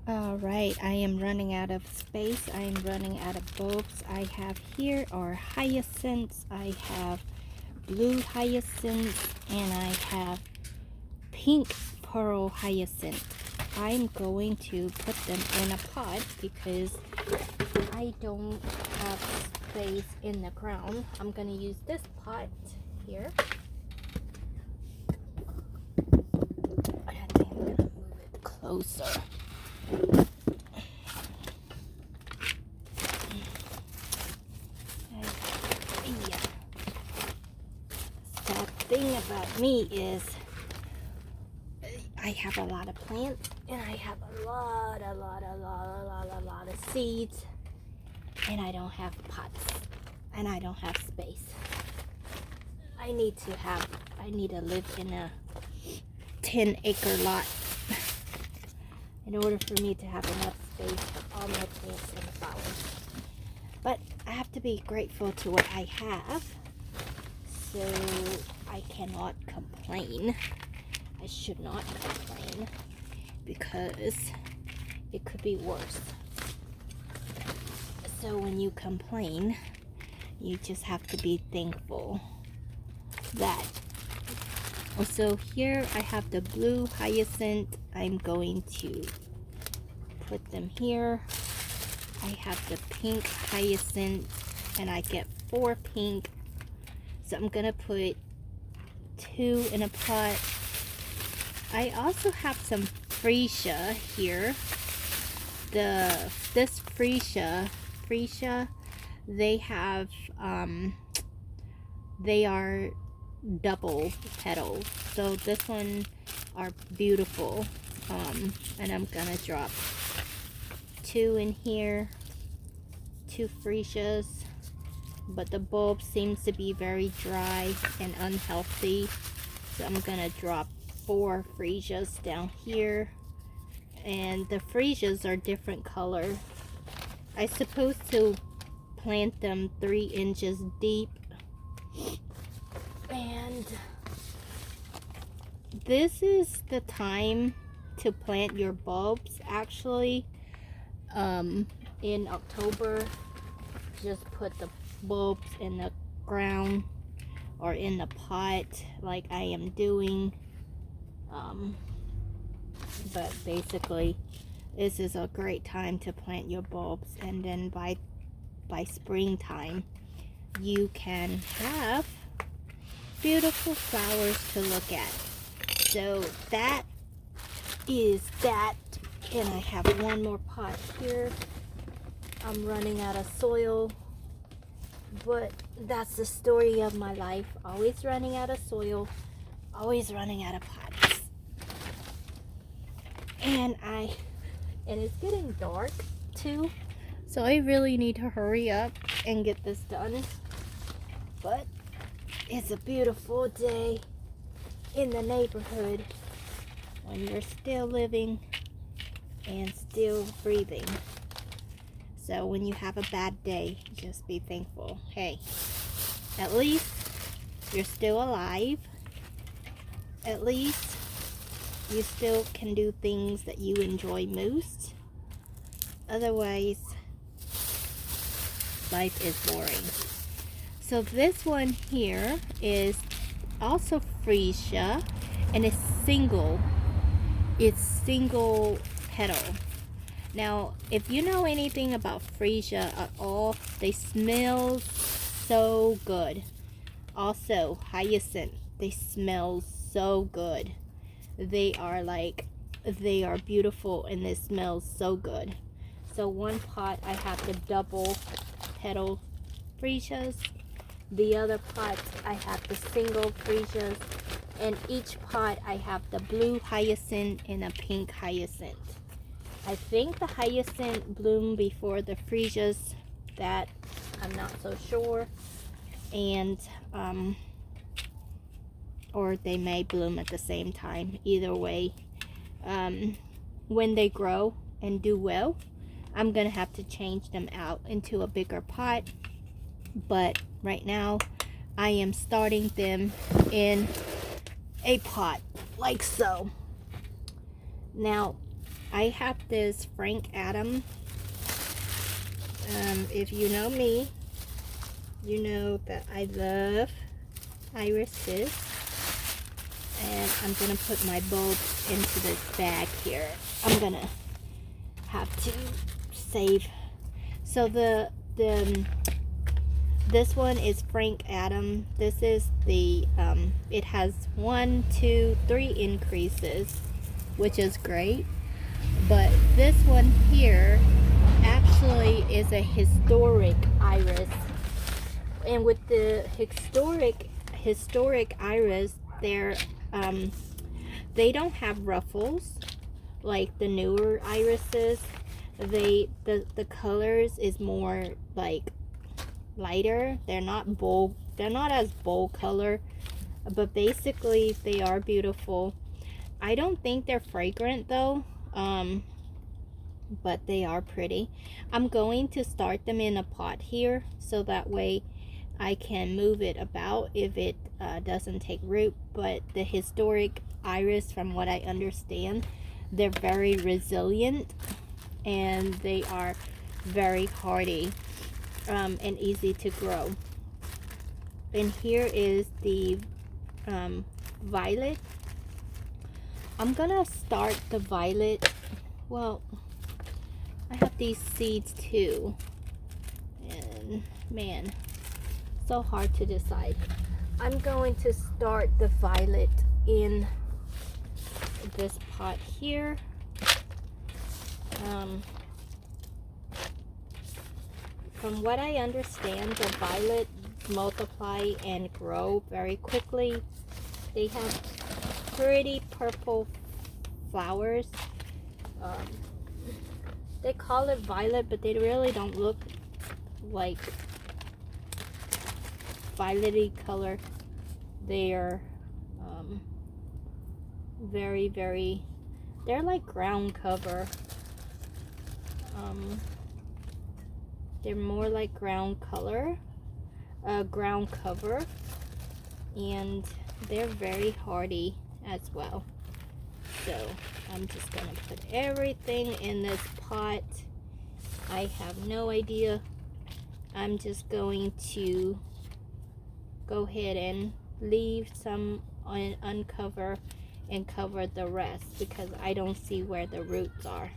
Alright, I am running out of space. I am running out of bulbs. I have here are hyacinths. I have blue hyacinths and I have pink pearl hyacinth. I'm going to put them in a pot because I don't have space in the ground. I'm going to use this pot here. I think I'm going to move it closer. Sad thing about me is I have a lot of plants and I have a lot of seeds, and I don't have pots and I don't have space. I need to live in a 10-acre lot in order for me to have enough space for all my plants and flowers. But I have to be grateful to what I have, so I cannot complain. I should not complain because it could be worse. So when you complain, you just have to be thankful that. So here I have the blue hyacinth. I'm going to put them here. I have the pink hyacinth and I get 4 pink. So I'm gonna put 2 in a pot. I also have some freesia here. This freesia, they have they are double petals. So this one are beautiful. And I'm gonna drop 2 in here, 2 freesias, but the bulb seems to be very dry and unhealthy, so I'm gonna drop 4 freesias down here. And the freesias are different color. I'm supposed to plant them 3 inches deep, and this is the time to plant your bulbs. Actually, in October, just put the bulbs in the ground or in the pot like I am doing. But basically, this is a great time to plant your bulbs, and then by springtime you can have beautiful flowers to look at. So that is that. And I have one more pot here. I'm running out of soil, but that's the story of my life. Always running out of soil, always running out of pots. And it's getting dark too, so I really need to hurry up and get this done. But it's a beautiful day in the neighborhood when you're still living and still breathing. So when you have a bad day, just be thankful. Hey, at least you're still alive. At least you still can do things that you enjoy most. Otherwise, life is boring. So this one here is also freesia, and it's single petal. Now, if you know anything about freesia at all, they smell so good. Also, hyacinth, they smell so good. They are beautiful and they smell so good. So one pot I have the double petal freesias. The other pot I have the single freesias. And each pot I have the blue hyacinth and a pink hyacinth. I think the hyacinth bloom before the freesias. That I'm not so sure. And or they may bloom at the same time. Either way, when they grow and do well, I'm gonna have to change them out into a bigger pot. But right now I am starting them in a pot like so. Now I have this Frank Adam. If you know me, you know that I love irises. And I'm gonna put my bulb into this bag here. I'm gonna have to save. So this one is Frank Adam. This is the it has 1, 2, 3 increases, which is great. But this one here actually is a historic iris, and with the historic iris, they don't have ruffles like the newer irises. The colors is more like lighter. They're not as bold color, but basically they are beautiful. I don't think they're fragrant though, but they are pretty. I'm going to start them in a pot here, so that way I can move it about if it doesn't take root. But the historic iris, from what I understand, they're very resilient and they are very hardy and easy to grow. And here is the violet. I'm gonna start the violet. Well, I have these seeds too, and man, so hard to decide. I'm going to start the violet in this pot here. From what I understand, the violet multiply and grow very quickly. They have pretty purple flowers. They call it violet, but they really don't look like violety color. They are very, they're like ground cover. They're more like ground cover, and they're very hardy as well. So I'm just gonna put everything in this pot. I have no idea. I'm just going to go ahead and leave some uncover and cover the rest, because I don't see where the roots are.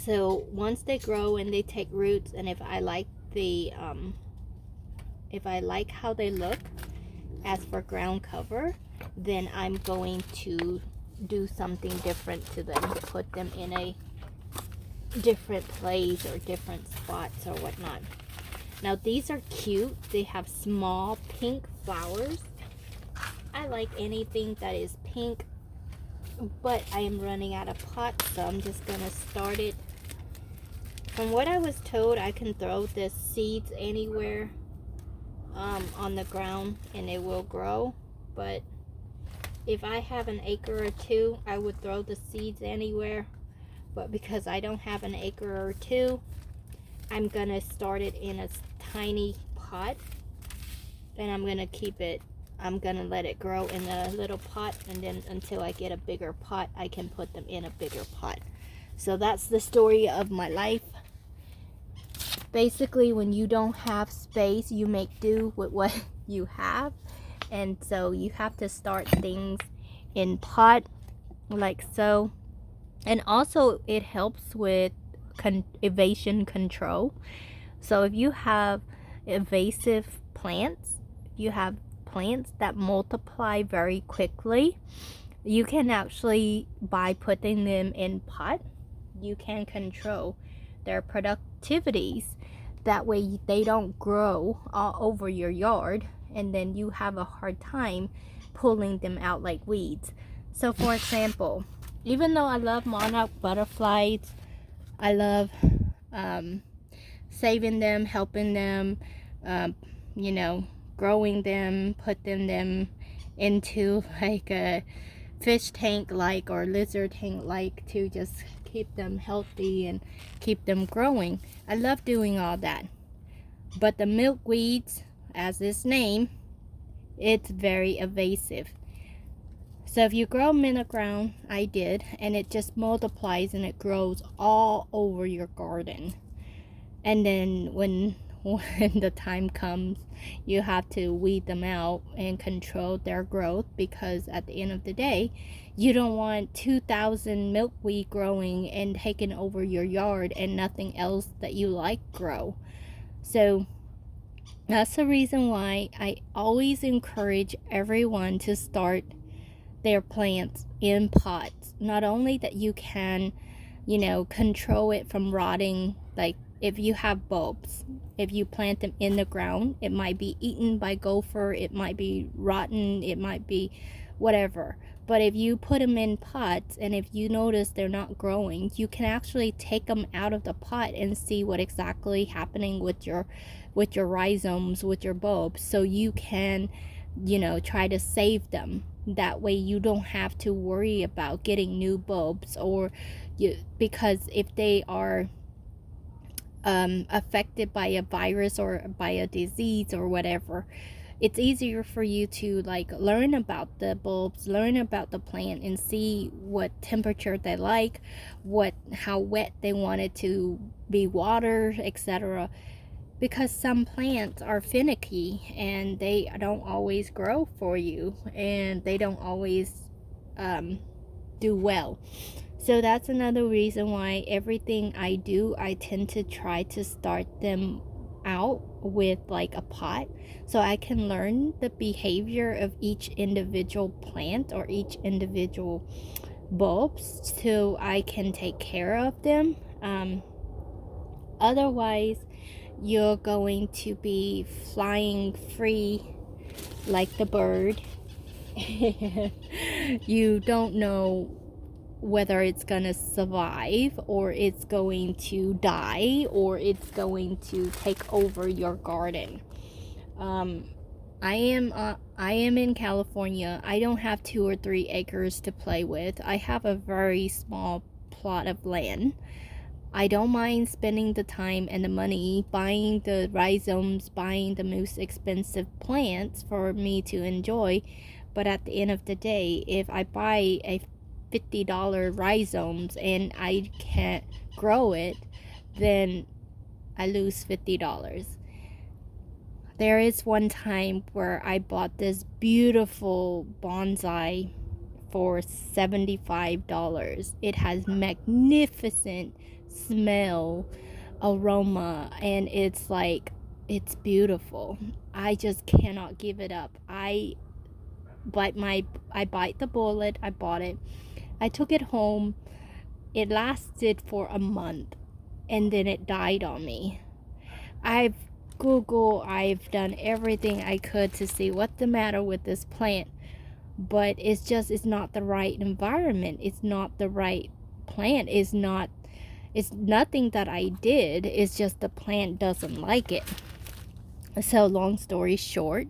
So once they grow and they take roots, and if I like how they look as for ground cover, then I'm going to do something different to them, put them in a different place or different spots or whatnot. Now these are cute. They have small pink flowers. I like anything that is pink, but I am running out of pots, so I'm just gonna start it. From what I was told, I can throw the seeds anywhere on the ground and it will grow. But if I have an acre or two, I would throw the seeds anywhere. But because I don't have an acre or two, I'm gonna start it in a tiny pot, and I'm gonna let it grow in a little pot, and then until I get a bigger pot, I can put them in a bigger pot. So that's the story of my life. Basically, when you don't have space, you make do with what you have, and so you have to start things in pot like so. And also it helps with evasion control. So if you have invasive plants, you have plants that multiply very quickly, you can actually, by putting them in pot, you can control their productivities. That way they don't grow all over your yard, and then you have a hard time pulling them out like weeds. So for example, even though I love monarch butterflies, I love saving them, helping them, you know, growing them, putting them into like a fish tank like or lizard tank like to just keep them healthy and keep them growing. I love doing all that. But the milkweeds, as its name, it's very invasive. So if you grow them in the ground, I did, and it just multiplies and it grows all over your garden. And then when the time comes, you have to weed them out and control their growth, because at the end of the day, you don't want 2,000 milkweed growing and taking over your yard and nothing else that you like grow. So that's the reason why I always encourage everyone to start their plants in pots. Not only that you can, control it from rotting, like if you have bulbs, if you plant them in the ground, it might be eaten by gopher, it might be rotten, it might be whatever. But if you put them in pots and if you notice they're not growing, you can actually take them out of the pot and see what exactly happening with your rhizomes, with your bulbs, so you can, try to save them. That way you don't have to worry about getting new bulbs, because if they are affected by a virus or by a disease or whatever, it's easier for you to learn about the bulbs, learn about the plant, and see what temperature they like, how wet they want it to be watered, etc. Because some plants are finicky and they don't always grow for you, and they don't always do well. So that's another reason why everything I do, I tend to try to start them out with a pot, so I can learn the behavior of each individual plant or each individual bulbs, so I can take care of them. Otherwise, you're going to be flying free like the bird. You don't know whether it's gonna survive, or it's going to die, or it's going to take over your garden. I am in California. I don't have 2 or 3 acres to play with. I have a very small plot of land. I don't mind spending the time and the money buying the rhizomes, buying the most expensive plants for me to enjoy. But at the end of the day, if I buy a $50 rhizomes and I can't grow it, then I lose $50. There is one time where I bought this beautiful bonsai for $75. It has magnificent smell, aroma, and it's beautiful. I just cannot give it up. I bite the bullet. I bought it. I took it home. It lasted for a month and then it died on me. I've done everything I could to see what's the matter with this plant, but it's not the right environment. It's not the right plant. It's nothing that I did. It's just the plant doesn't like it. So long story short,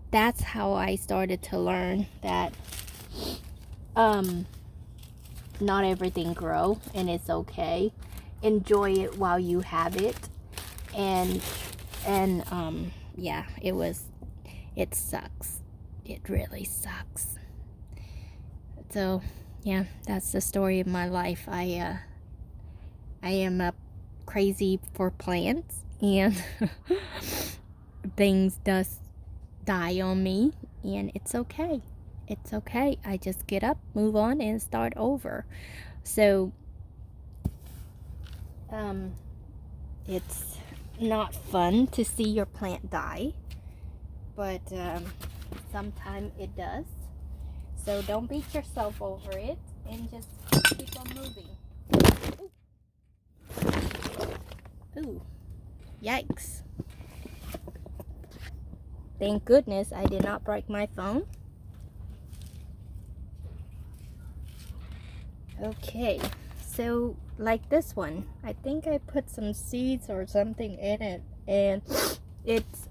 that's how I started to learn that not everything grow, and it's okay. Enjoy it while you have it. And yeah, it sucks. It really sucks. So yeah, that's the story of my life. I am crazy for plants, and things does die on me, and it's okay. It's okay. I just get up, move on, and start over. So it's not fun to see your plant die, but sometimes it does. So don't beat yourself over it, and just keep on moving. Ooh, yikes. Thank goodness I did not break my phone. Okay, so like this one, I think I put some seeds or something in it, and it's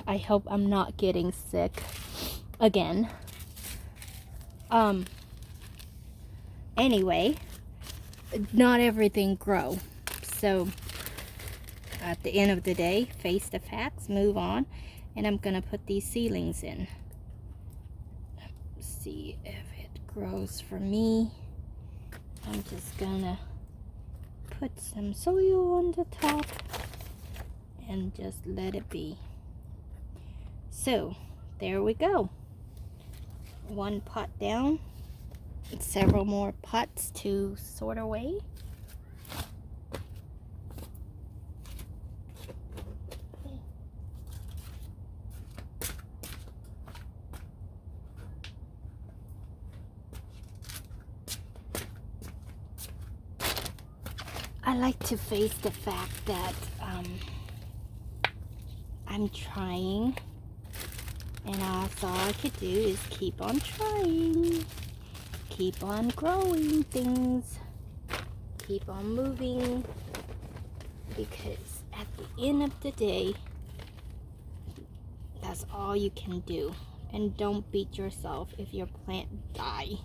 I hope I'm not getting sick again. Anyway, not everything grow. So at the end of the day, face the facts, move on, and I'm gonna put these seedlings in. Let's see if it grows for me. I'm just gonna put some soil on the top and just let it be. So there we go. One pot down, several more pots to sort away. I like to face the fact that I'm trying, and all I could do is keep on trying, keep on growing things, keep on moving, because at the end of the day, that's all you can do. And don't beat yourself if your plant die.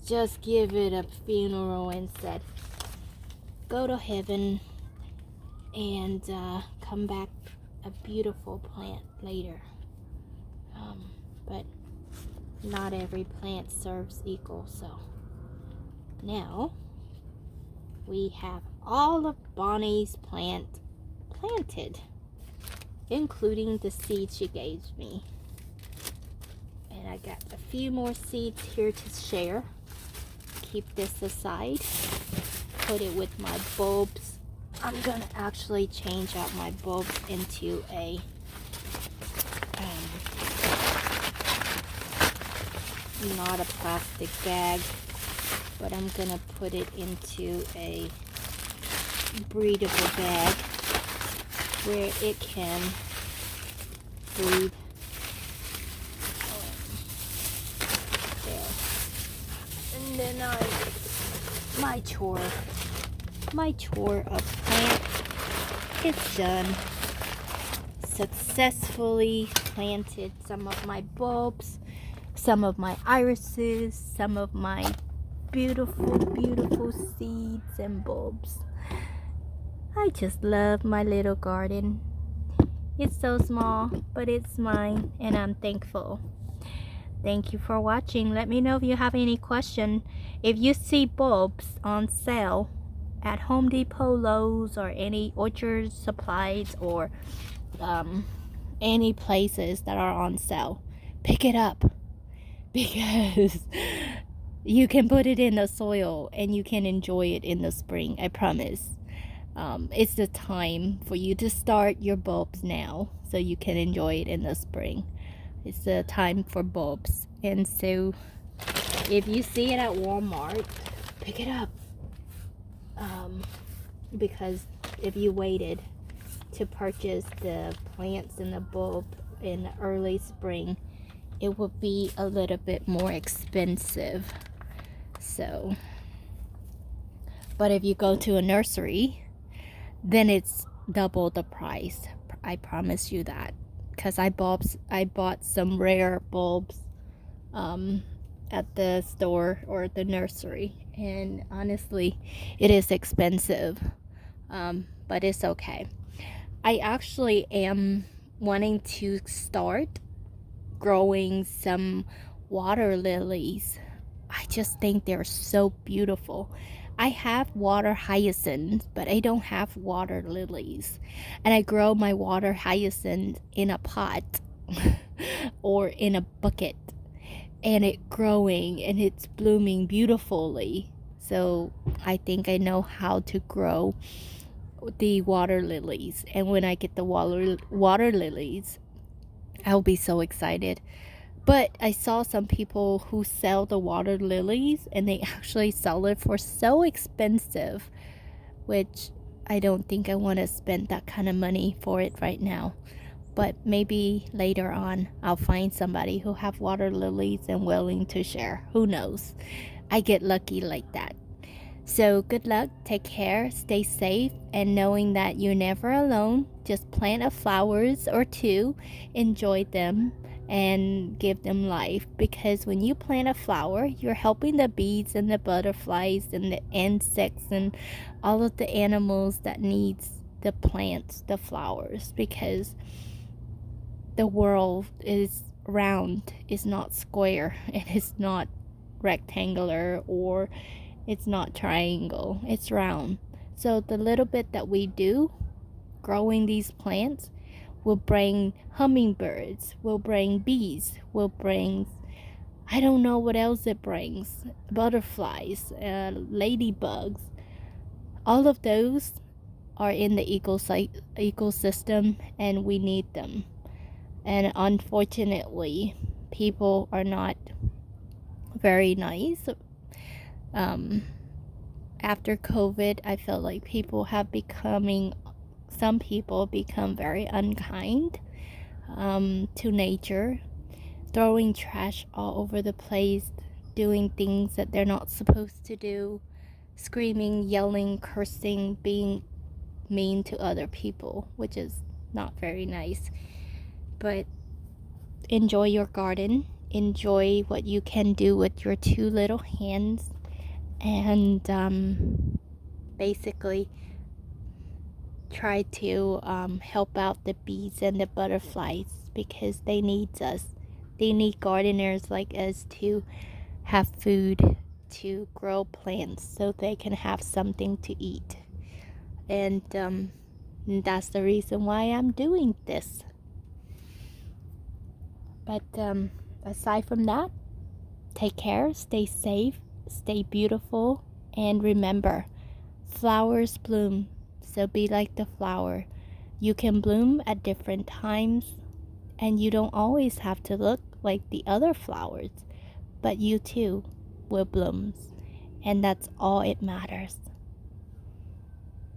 Just give it a funeral and said, go to heaven and come back a beautiful plant later. But not every plant serves equal. So now we have all of Bonnie's planted, including the seeds she gave me. And I got a few more seeds here to share. Keep this aside. Put it with my bulbs. I'm gonna actually change out my bulbs into a not a plastic bag, but I'm gonna put it into a breathable bag where it can breathe. There. And then my chore of plant is done. Successfully planted some of my bulbs, some of my irises, some of my beautiful seeds and bulbs. I just love my little garden. It's so small, but it's mine, and I'm thankful. Thank you for watching. Let me know if you have any question. If you see bulbs on sale at Home Depot, Lowe's, or any orchard supplies, or any places that are on sale, pick it up, because you can put it in the soil and you can enjoy it in the spring. I promise. It's the time for you to start your bulbs now so you can enjoy it in the spring. It's the time for bulbs. And so if you see it at Walmart, pick it up. Because if you waited to purchase the plants and the bulb in the early spring, it would be a little bit more expensive. So, but if you go to a nursery, then it's double the price. I promise you that, because I bought some rare bulbs at the store or the nursery, and honestly it is expensive, but it's okay. I actually am wanting to start growing some water lilies. I just think they're so beautiful. I have water hyacinth, but I don't have water lilies. And I grow my water hyacinth in a pot or in a bucket. And it's growing and it's blooming beautifully. So I think I know how to grow the water lilies. And when I get the water lilies, I'll be so excited. But I saw some people who sell the water lilies, and they actually sell it for so expensive, which I don't think I want to spend that kind of money for it right now. But maybe later on I'll find somebody who have water lilies and willing to share. Who knows? I get lucky like that. So good luck, take care, stay safe, and knowing that you're never alone, just plant a flowers or two, enjoy them, and give them life. Because when you plant a flower, you're helping the bees and the butterflies and the insects and all of the animals that needs the plants, the flowers, because the world is round, is not square, and it's not rectangular, or it's not triangle, it's round. So the little bit that we do growing these plants will bring hummingbirds, will bring bees, will bring, I don't know what else it brings, butterflies, ladybugs. All of those are in the ecosystem, and we need them. And unfortunately, people are not very nice. After COVID, I feel like some people become very unkind to nature, throwing trash all over the place, doing things that they're not supposed to do, screaming, yelling, cursing, being mean to other people, which is not very nice. But enjoy your garden, enjoy what you can do with your two little hands, and basically try to help out the bees and the butterflies, because they need us. They need gardeners like us to have food, to grow plants so they can have something to eat. And that's the reason why I'm doing this. But aside from that, take care, stay safe, stay beautiful, and remember, flowers bloom, so be like the flower. You can bloom at different times, and you don't always have to look like the other flowers, but you too will bloom, and that's all it matters.